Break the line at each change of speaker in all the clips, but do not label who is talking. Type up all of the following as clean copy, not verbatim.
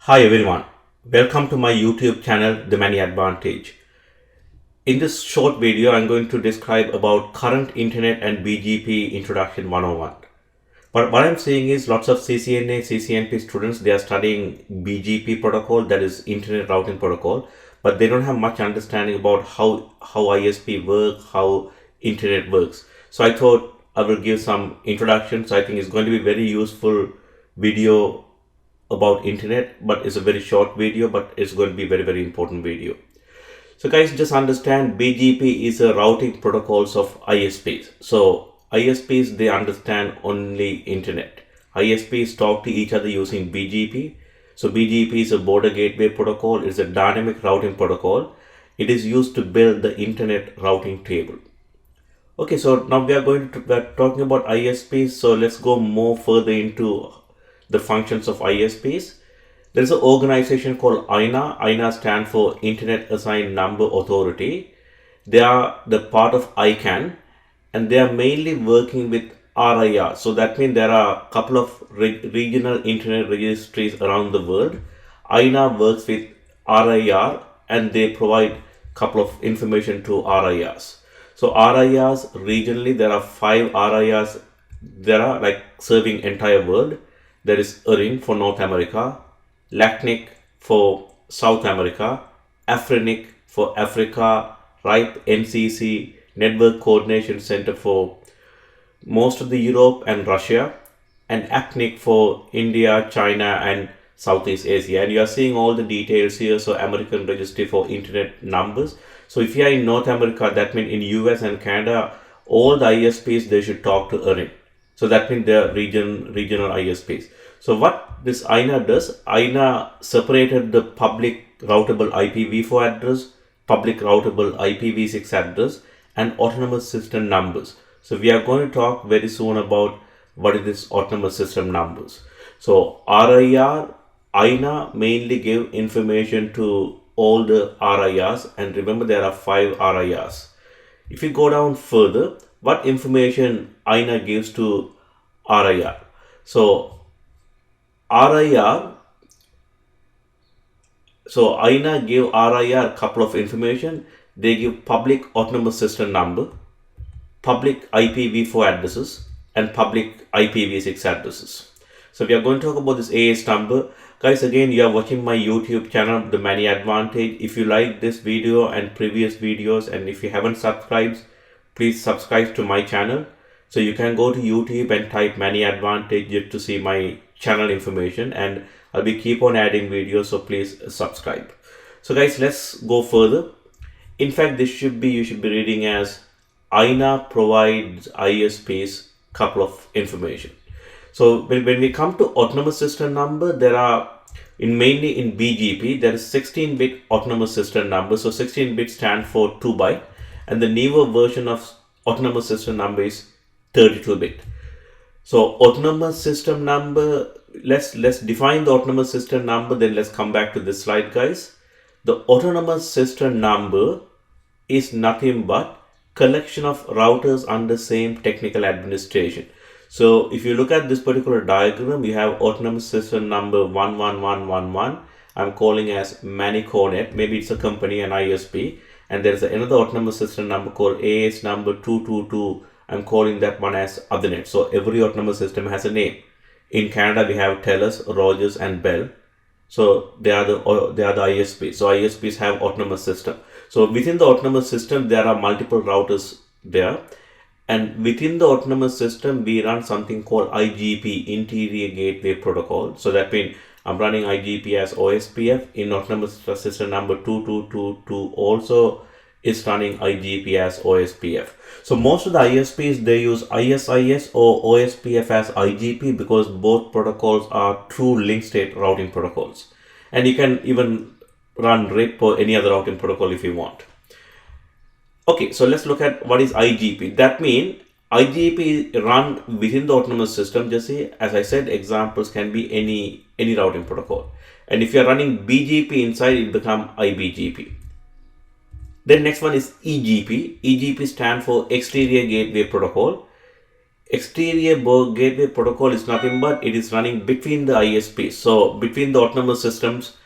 Hi everyone, welcome to my YouTube channel, The MANIADVANTAGE. In this short video, I'm going to describe about current internet and BGP introduction 101. But what I'm saying is lots of CCNA-CCNP students, they are studying BGP protocol, that is internet routing protocol, but they don't have much understanding about how ISP work, how internet works. So I thought I will give some introduction. So I think it's going to be very useful video about internet, but it's a very short video, but it's going to be very important video. So guys, just understand BGP is a routing protocols of ISPs. So ISPs, they understand only internet. ISPs talk to each other using BGP. So BGP is a border gateway protocol. It's a dynamic routing protocol. It is used to build the internet routing table. Okay, so now we're talking about ISPs. So let's go more further into the functions of ISPs. There is an organization called INA. INA stands for Internet Assigned Number Authority. They are the part of ICANN, and they are mainly working with RIR. So that means there are a couple of regional internet registries around the world. INA works with RIR and they provide a couple of information to RIRs. So RIRs regionally, there are 5 RIRs. There are like serving entire world. There is ERIN for North America, LACNIC for South America, AFRINIC for Africa, RIPE NCC, Network Coordination Center for most of the Europe and Russia, and ACNIC for India, China and Southeast Asia. And you are seeing all the details here. So American Registry for Internet Numbers. So if you are in North America, that means in US and Canada, all the ISPs, they should talk to ERIN. So that means they are regional ISPs. So what this INA does, INA separated the public routable IPv4 address, public routable IPv6 address, and autonomous system numbers. So we are going to talk very soon about what is this autonomous system numbers. So RIR, INA mainly give information to all the RIRs, and remember there are 5 RIRs. If you go down further, what information INA gives to RIR? So RIR, so INA give RIR a couple of information. They give public autonomous system number, public IPv4 addresses, and public IPv6 addresses. So we are going to talk about this AS number. Guys, again, you are watching my YouTube channel, The MANIADVANTAGE. If you like this video and previous videos, and if you haven't subscribed, please subscribe to my channel. So you can go to YouTube and type MANIADVANTAGE to see my channel information, and I'll be keep on adding videos, so please subscribe. So guys, let's go further. In fact, you should be reading as INA provides ISPs couple of information. So when we come to autonomous system number, there are mainly in BGP, there is 16-bit autonomous system number. So 16-bit stand for 2 byte, and the newer version of autonomous system number is 32-bit. So autonomous system number, let's define the autonomous system number, then let's come back to this slide, guys. The autonomous system number is nothing but collection of routers under same technical administration. So if you look at this particular diagram, you have autonomous system number 11111. I'm calling as MANICONET. Maybe it's a company, an ISP. And there's another autonomous system number called AS number 222. I'm calling that one as Othernet. So every autonomous system has a name. In Canada, we have TELUS, Rogers, and Bell. So they are the ISPs. So ISPs have autonomous system. So within the autonomous system, there are multiple routers there. And within the autonomous system, we run something called IGP, Interior Gateway Protocol. So that means I'm running IGP as OSPF. In autonomous system number 2222 also is running IGP as OSPF. So most of the ISPs, they use ISIS or OSPF as IGP because both protocols are true link state routing protocols. And you can even run RIP or any other routing protocol if you want. Okay, so let's look at what is IGP. That means IGP run within the autonomous system. Just say, as I said, examples can be any routing protocol. And if you are running BGP inside, it become IBGP. Then next one is EGP. EGP stands for Exterior Gateway Protocol. Exterior gateway protocol is nothing but it is running between the ISPs. So between the autonomous systems,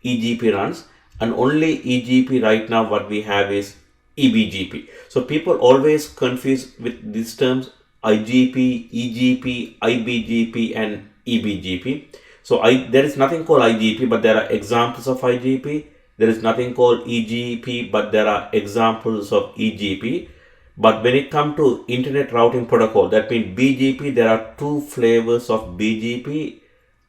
EGP runs, and only EGP right now what we have is EBGP. So people always confuse with these terms IGP, EGP, IBGP, and EBGP. So there is nothing called IGP, but there are examples of IGP. There is nothing called EGP, but there are examples of EGP. But when it comes to Internet Routing Protocol, that means BGP, there are two flavors of BGP.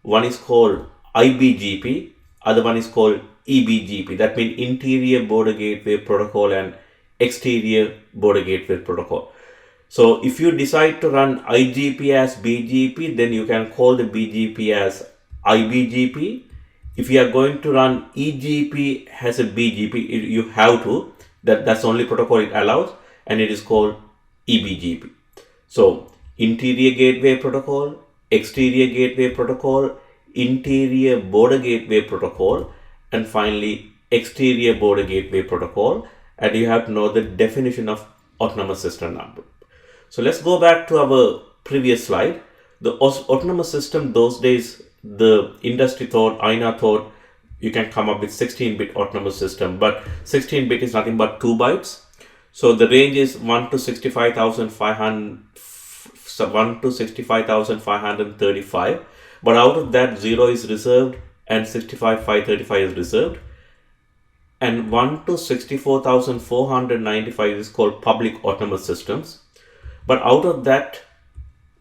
One is called IBGP, other one is called EBGP. That means Interior Border Gateway Protocol and Exterior Border Gateway Protocol. So if you decide to run IGP as BGP, then you can call the BGP as IBGP. If you are going to run EGP as a BGP, you have to. That's the only protocol it allows, and it is called EBGP. So Interior Gateway Protocol, Exterior Gateway Protocol, Interior Border Gateway Protocol, and finally Exterior Border Gateway Protocol. And you have to know the definition of autonomous system number. So let's go back to our previous slide. The autonomous system those days, the industry thought, INA thought, you can come up with 16-bit autonomous system, but 16-bit is nothing but 2 bytes. So the range is 1 to 65,535, but out of that 0 is reserved and 65,535 is reserved, and 1 to 64,495 is called public autonomous systems. But out of that,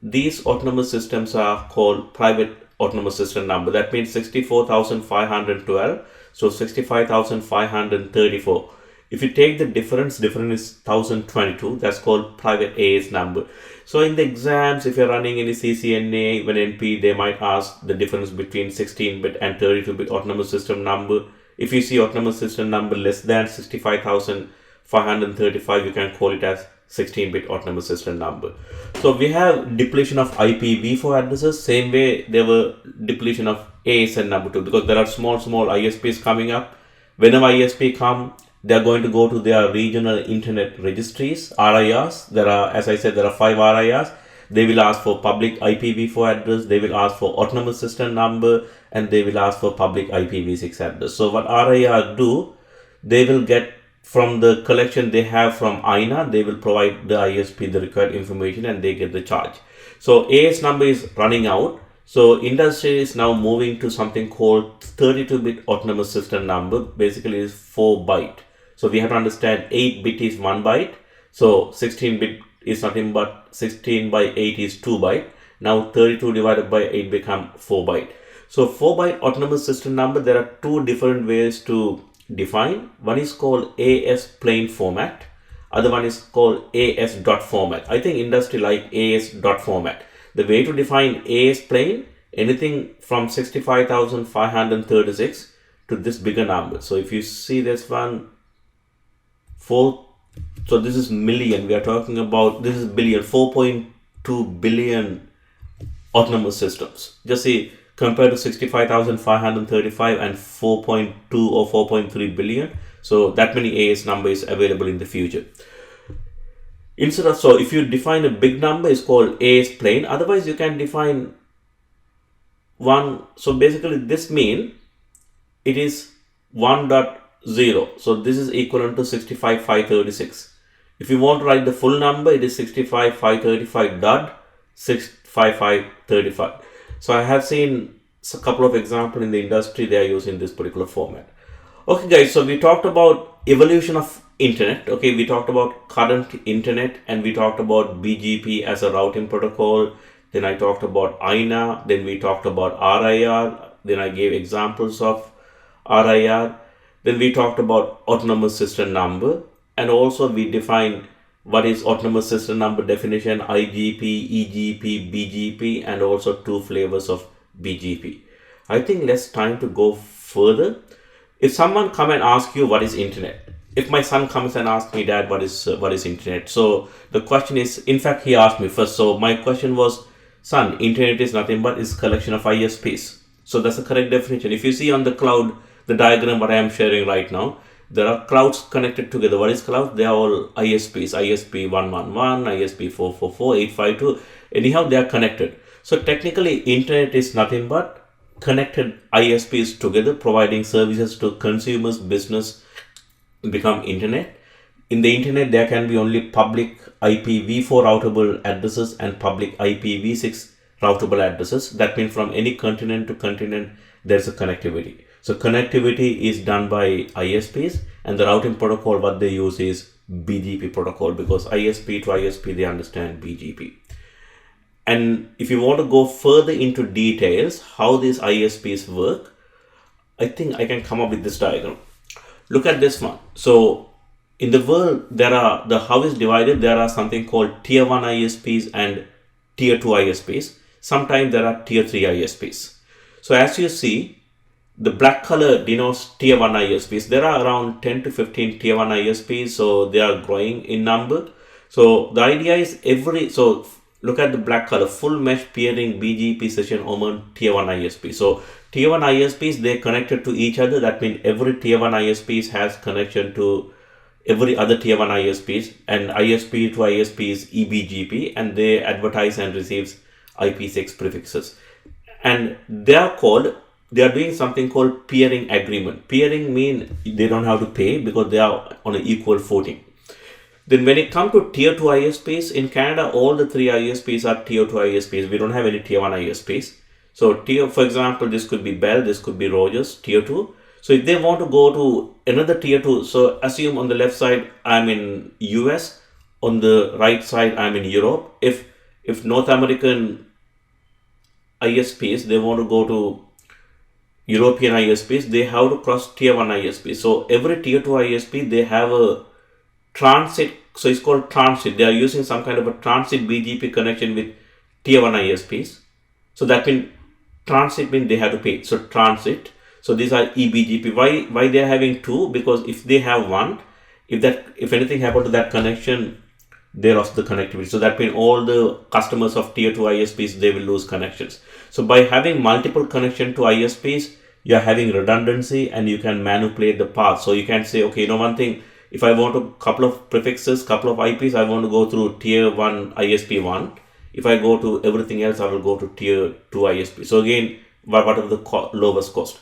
these autonomous systems are called private autonomous system number. That means 64,512, so 65,534. If you take the difference is 1,022. That's called private AS number. So in the exams, if you're running any CCNA, even NP, they might ask the difference between 16-bit and 32-bit autonomous system number. If you see autonomous system number less than 65,535, you can call it as 16-bit autonomous system number. So we have depletion of IPv4 addresses. Same way there were depletion of ASN number too, because there are small ISPs coming up. Whenever ISP come, they are going to go to their regional internet registries, RIRs. There are, as I said, there are 5 RIRs. They will ask for public IPv4 address, they will ask for autonomous system number, and they will ask for public IPv6 address. So what RIR do, they will get from the collection they have from INA, they will provide the ISP the required information and they get the charge. So AS number is running out. So industry is now moving to something called 32-bit autonomous system number. Basically is 4 byte. So we have to understand 8-bit is 1 byte. So 16-bit is nothing but 16 by 8 is 2 byte. Now 32 divided by 8 become 4 byte. So 4 byte autonomous system number, there are 2 different ways to define. One is called AS plain format. Other one is called AS dot format. I think industry like AS dot format. The way to define AS plain, anything from 65,536 to this bigger number. So if you see this one, 4, so this is million. We are talking about, this is billion, 4.2 billion autonomous systems. Just see, compared to 65,535 and 4.2 or 4.3 billion. So that many AS number is available in the future. Instead of, so if you define a big number, it's called AS plain. Otherwise, you can define one. So basically this means it is 1.0. So this is equivalent to 65,536. If you want to write the full number, it is 65,535.65535. So I have seen a couple of examples in the industry, they are using this particular format. Okay guys, so we talked about evolution of internet. Okay, we talked about current internet and we talked about BGP as a routing protocol. Then I talked about INA, then we talked about RIR, then I gave examples of RIR. Then we talked about autonomous system number, and also we defined what is autonomous system number definition, IGP, EGP, BGP, and also 2 flavors of BGP. I think less time to go further. If someone come and ask you what is internet, if my son comes and asks me, Dad, what is internet? So the question is, in fact, he asked me first. So my question was, son, internet is nothing but is collection of ISPs. So that's the correct definition. If you see on the cloud, the diagram what I am sharing right now, there are clouds connected together. What is cloud? They are all ISPs. ISP 111, ISP 444, 852. anyhow they are connected. So technically internet is nothing but connected ISPs together providing services to consumers, business become internet. In the internet there can be only public IPv4 routable addresses and public IPv6 routable addresses. That means from any continent to continent there's a connectivity. So connectivity is done by ISPs, and the routing protocol what they use is BGP protocol, because ISP to ISP they understand BGP. And if you want to go further into details how these ISPs work, I think I can come up with this diagram. Look at this one. So in the world, there are, the how is divided, there are something called tier 1 ISPs and tier 2 ISPs. Sometimes there are tier 3 ISPs. So as you see, the black color denotes tier 1 ISPs. There are around 10 to 15 tier 1 ISPs, so they are growing in number. So the idea is look at the black color, full mesh peering BGP session on tier 1 ISP. So tier 1 ISPs, they connected to each other. That means every tier 1 ISPs has connection to every other tier 1 ISPs, and ISP to ISP is eBGP, and they advertise and receives IP6 prefixes. And they are doing something called peering agreement. Peering means they don't have to pay because they are on an equal footing. Then when it comes to tier 2 ISPs, in Canada, all the 3 ISPs are tier 2 ISPs. We don't have any tier 1 ISPs. So for example, this could be Bell, this could be Rogers, tier 2. So if they want to go to another tier 2, so assume on the left side, I'm in US, on the right side, I'm in Europe. If North American ISPs, they want to go to European ISPs, they have to cross tier 1 ISP. So every tier 2 ISP, they have a transit, so it's called transit. They are using some kind of a transit BGP connection with tier 1 ISPs. So that means transit means they have to pay. So transit. So these are eBGP. Why they are having two? Because if they have one, if anything happened to that connection, they lost the connectivity. So that means all the customers of tier 2 ISPs, they will lose connections. So by having multiple connection to ISPs, you are having redundancy and you can manipulate the path. So you can say, okay, you know one thing, if I want a couple of prefixes, couple of IPs, I want to go through tier 1 ISP 1. If I go to everything else, I will go to tier 2 ISP. So again, whatever the lowest cost.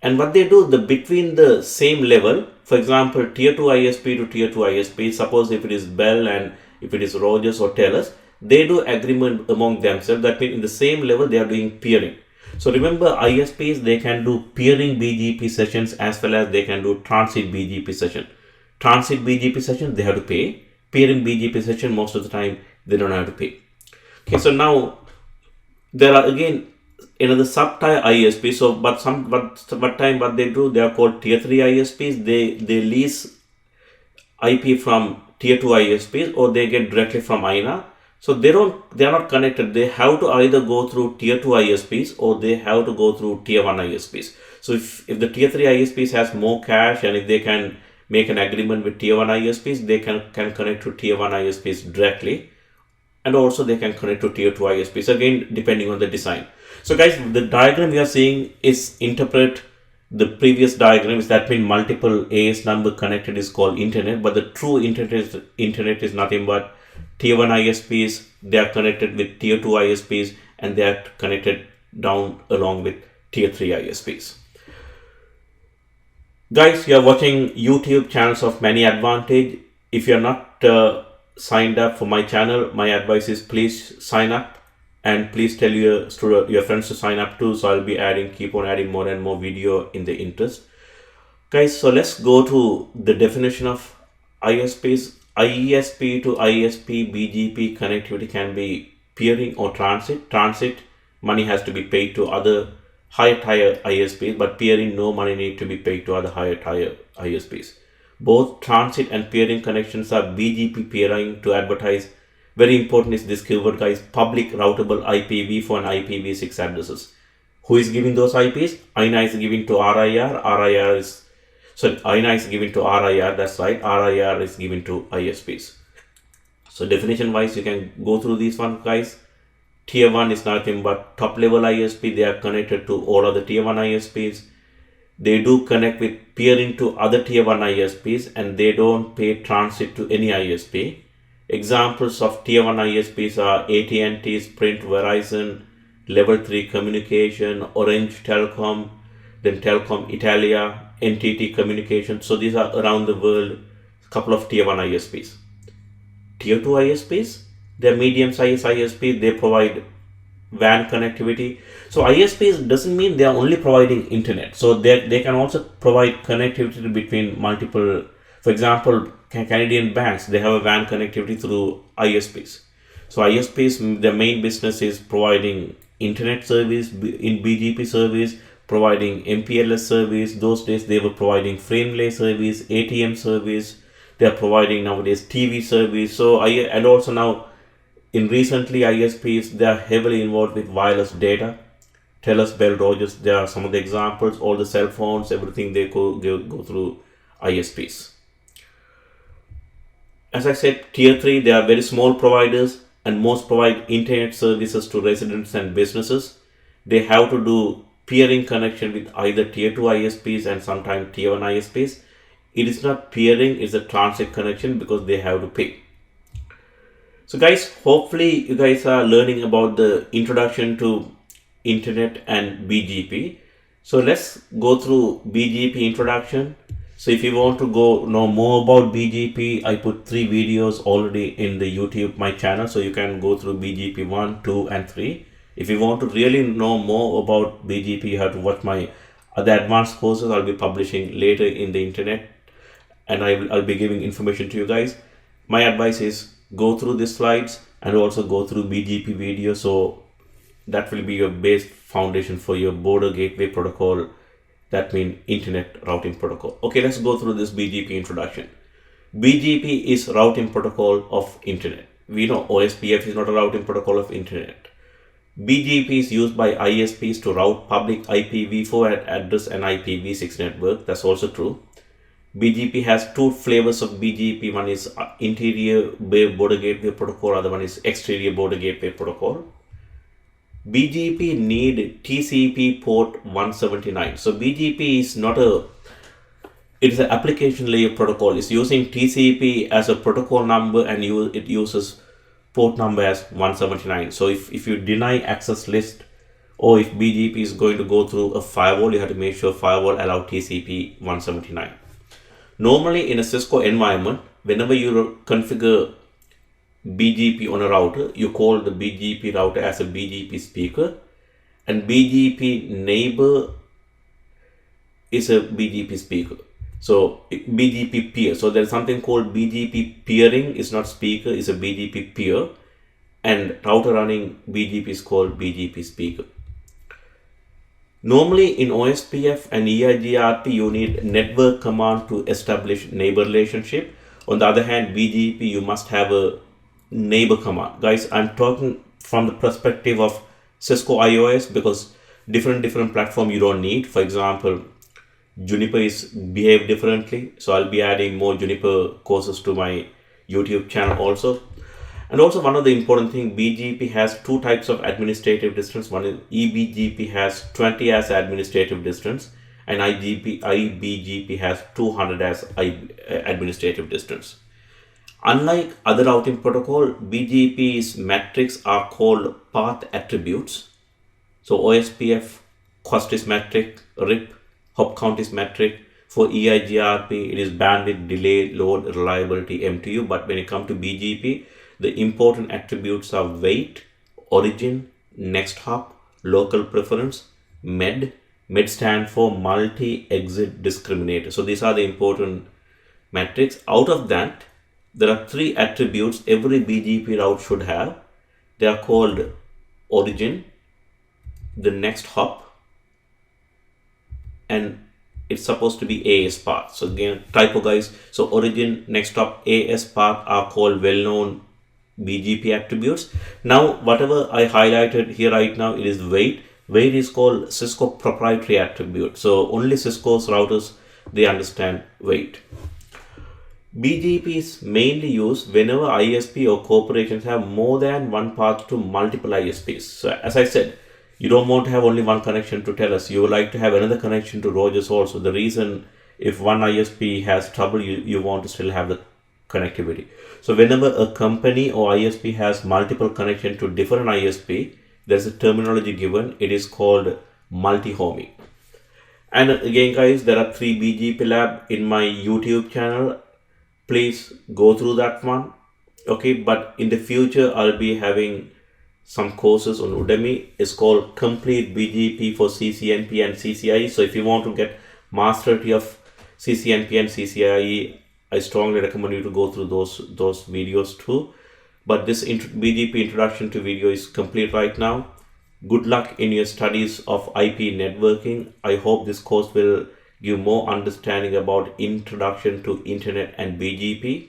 And what they do, between the same level, for example, tier 2 ISP to tier 2 ISP, suppose if it is Bell and if it is Rogers or Telus, they do agreement among themselves. That means in the same level, they are doing peering. So remember, ISPs, they can do peering BGP sessions as well as they can do transit BGP session. Transit BGP session, they have to pay. Peering BGP session, most of the time, they don't have to pay. Okay, so now there are again another sub-tier ISP. So, what they do, they are called tier 3 ISPs. They lease IP from tier 2 ISPs or they get directly from INA. So they are not connected. They have to either go through tier 2 ISPs or they have to go through tier 1 ISPs. So if the tier 3 ISPs has more cash and if they can make an agreement with tier 1 ISPs, they can connect to tier 1 ISPs directly. And also they can connect to tier 2 ISPs, again depending on the design. So guys, the diagram we are seeing is interpret the previous diagram. Is that means multiple AS number connected is called internet, but the true internet is nothing but tier 1 ISPs, they are connected with tier 2 ISPs and they are connected down along with tier 3 ISPs. Guys, you are watching YouTube channels of MANIADVANTAGE. If you are not signed up for my channel, my advice is please sign up and please tell your friends to sign up too. So I'll be keep on adding more and more video in the interest. Guys, so let's go to the definition of ISPs. ISP to ISP BGP connectivity can be peering or transit. Transit, money has to be paid to other higher tier ISPs, but peering, no money need to be paid to other higher tier ISPs. Both transit and peering connections are BGP peering to advertise. Very important is this keyword, guys, public routable IPv4 and IPv6 addresses. Who is giving those IPs? INA is giving to RIR. INA is given to RIR, that's right. RIR is given to ISPs. So definition wise, you can go through these one, guys. Tier 1 is nothing but top level ISP. They are connected to all other tier 1 ISPs. They do connect with peering to other tier 1 ISPs and they don't pay transit to any ISP. Examples of tier 1 ISPs are AT&T, Sprint, Verizon, level 3 communication, Orange Telecom, then Telecom Italia, NTT Communication. So these are around the world, couple of tier 1 ISPs. Tier 2 ISPs, they're medium-sized ISP, they provide WAN connectivity. So ISPs doesn't mean they are only providing internet. So they can also provide connectivity between multiple, for example, Canadian banks, they have a WAN connectivity through ISPs. So ISPs, their main business is providing internet service in BGP service, providing MPLS service. Those days they were providing frame lay service, ATM service. They are providing nowadays TV service. So and also now in recently ISPs, they are heavily involved with wireless data. TELUS, Bell, Rogers, there are some of the examples. All the cell phones, everything they go through ISPs. As I said, tier 3, they are very small providers and most provide internet services to residents and businesses. They have to do peering connection with either tier 2 ISPs and sometimes tier 1 ISPs. It is not peering, it's a transit connection because they have to pay. So guys, hopefully you guys are learning about the introduction to internet and BGP. So let's go through BGP introduction. So if you want to know more about BGP, I put 3 videos already in the YouTube, my channel. So you can go through BGP 1, 2 and 3. If you want to really know more about BGP, you have to watch my other advanced courses I'll be publishing later in the internet. And I'll be giving information to you guys. My advice is go through these slides and also go through BGP video. So that will be your base foundation for your border gateway protocol. That means internet routing protocol. Okay, let's go through this BGP introduction. BGP is routing protocol of internet. We know OSPF is not a routing protocol of internet. BGP is used by ISPs to route public IPv4 address and IPv6 network. That's also true. BGP has 2 flavors of BGP. One is interior border gateway protocol, other one is exterior border gateway protocol. BGP need TCP port 179. So BGP is not it is an application layer protocol. It's using TCP as a protocol number and it uses port number as 179. So if you deny access list or if BGP is going to go through a firewall, you have to make sure firewall allow TCP 179. Normally in a Cisco environment, whenever you configure BGP on a router, you call the BGP router as a BGP speaker and BGP neighbor is a BGP speaker. So BGP peer. So there's something called BGP peering. It's not speaker, it's a BGP peer. And router running BGP is called BGP speaker. Normally in OSPF and EIGRP, you need network command to establish neighbor relationship. On the other hand, BGP, you must have a neighbor command. Guys, I'm talking from the perspective of Cisco iOS because different platform you don't need. For example, Juniper is behave differently. So I'll be adding more Juniper courses to my YouTube channel also. And also one of the important thing, BGP has 2 types of administrative distance. One is eBGP has 20 as administrative distance and IBGP has 200 as administrative distance. Unlike other routing protocol, BGP's metrics are called path attributes. So OSPF, cost is metric, RIP, hop count is metric. For EIGRP, it is bandwidth, delay, load, reliability, MTU. But when it comes to BGP, the important attributes are wait, origin, next hop, local preference, MED. MED stand for multi-exit discriminator. So these are the important metrics. Out of that, there are 3 attributes every BGP route should have. They are called origin, the next hop, and it's supposed to be AS path. So again, typo guys. So origin, next hop, AS path are called well-known BGP attributes. Now, whatever I highlighted here right now, it is wait. Wait is called Cisco proprietary attribute. So only Cisco's routers, they understand wait. BGP is mainly used whenever ISP or corporations have more than one path to multiple ISPs. So as I said, you don't want to have only one connection to TELUS. You would like to have another connection to Rogers also. The reason if one ISP has trouble, you want to still have the connectivity. So whenever a company or ISP has multiple connection to different ISP, there's a terminology given. It is called multi-homing. And again, guys, there are 3 BGP lab in my YouTube channel. Please go through that one. Okay, but in the future, I'll be having some courses on Udemy. It's called Complete BGP for CCNP and CCIE. So if you want to get mastery of CCNP and CCIE, I strongly recommend you to go through those videos too. But this BGP introduction to video is complete right now. Good luck in your studies of IP networking. I hope this course will give more understanding about introduction to internet and BGP.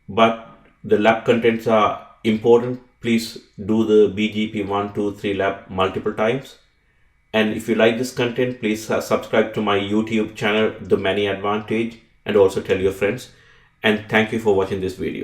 But the lab contents are important. Please do the BGP 1, 2, 3 lab multiple times. And if you like this content, please subscribe to my YouTube channel, The MANIADVANTAGE, and also tell your friends. And thank you for watching this video.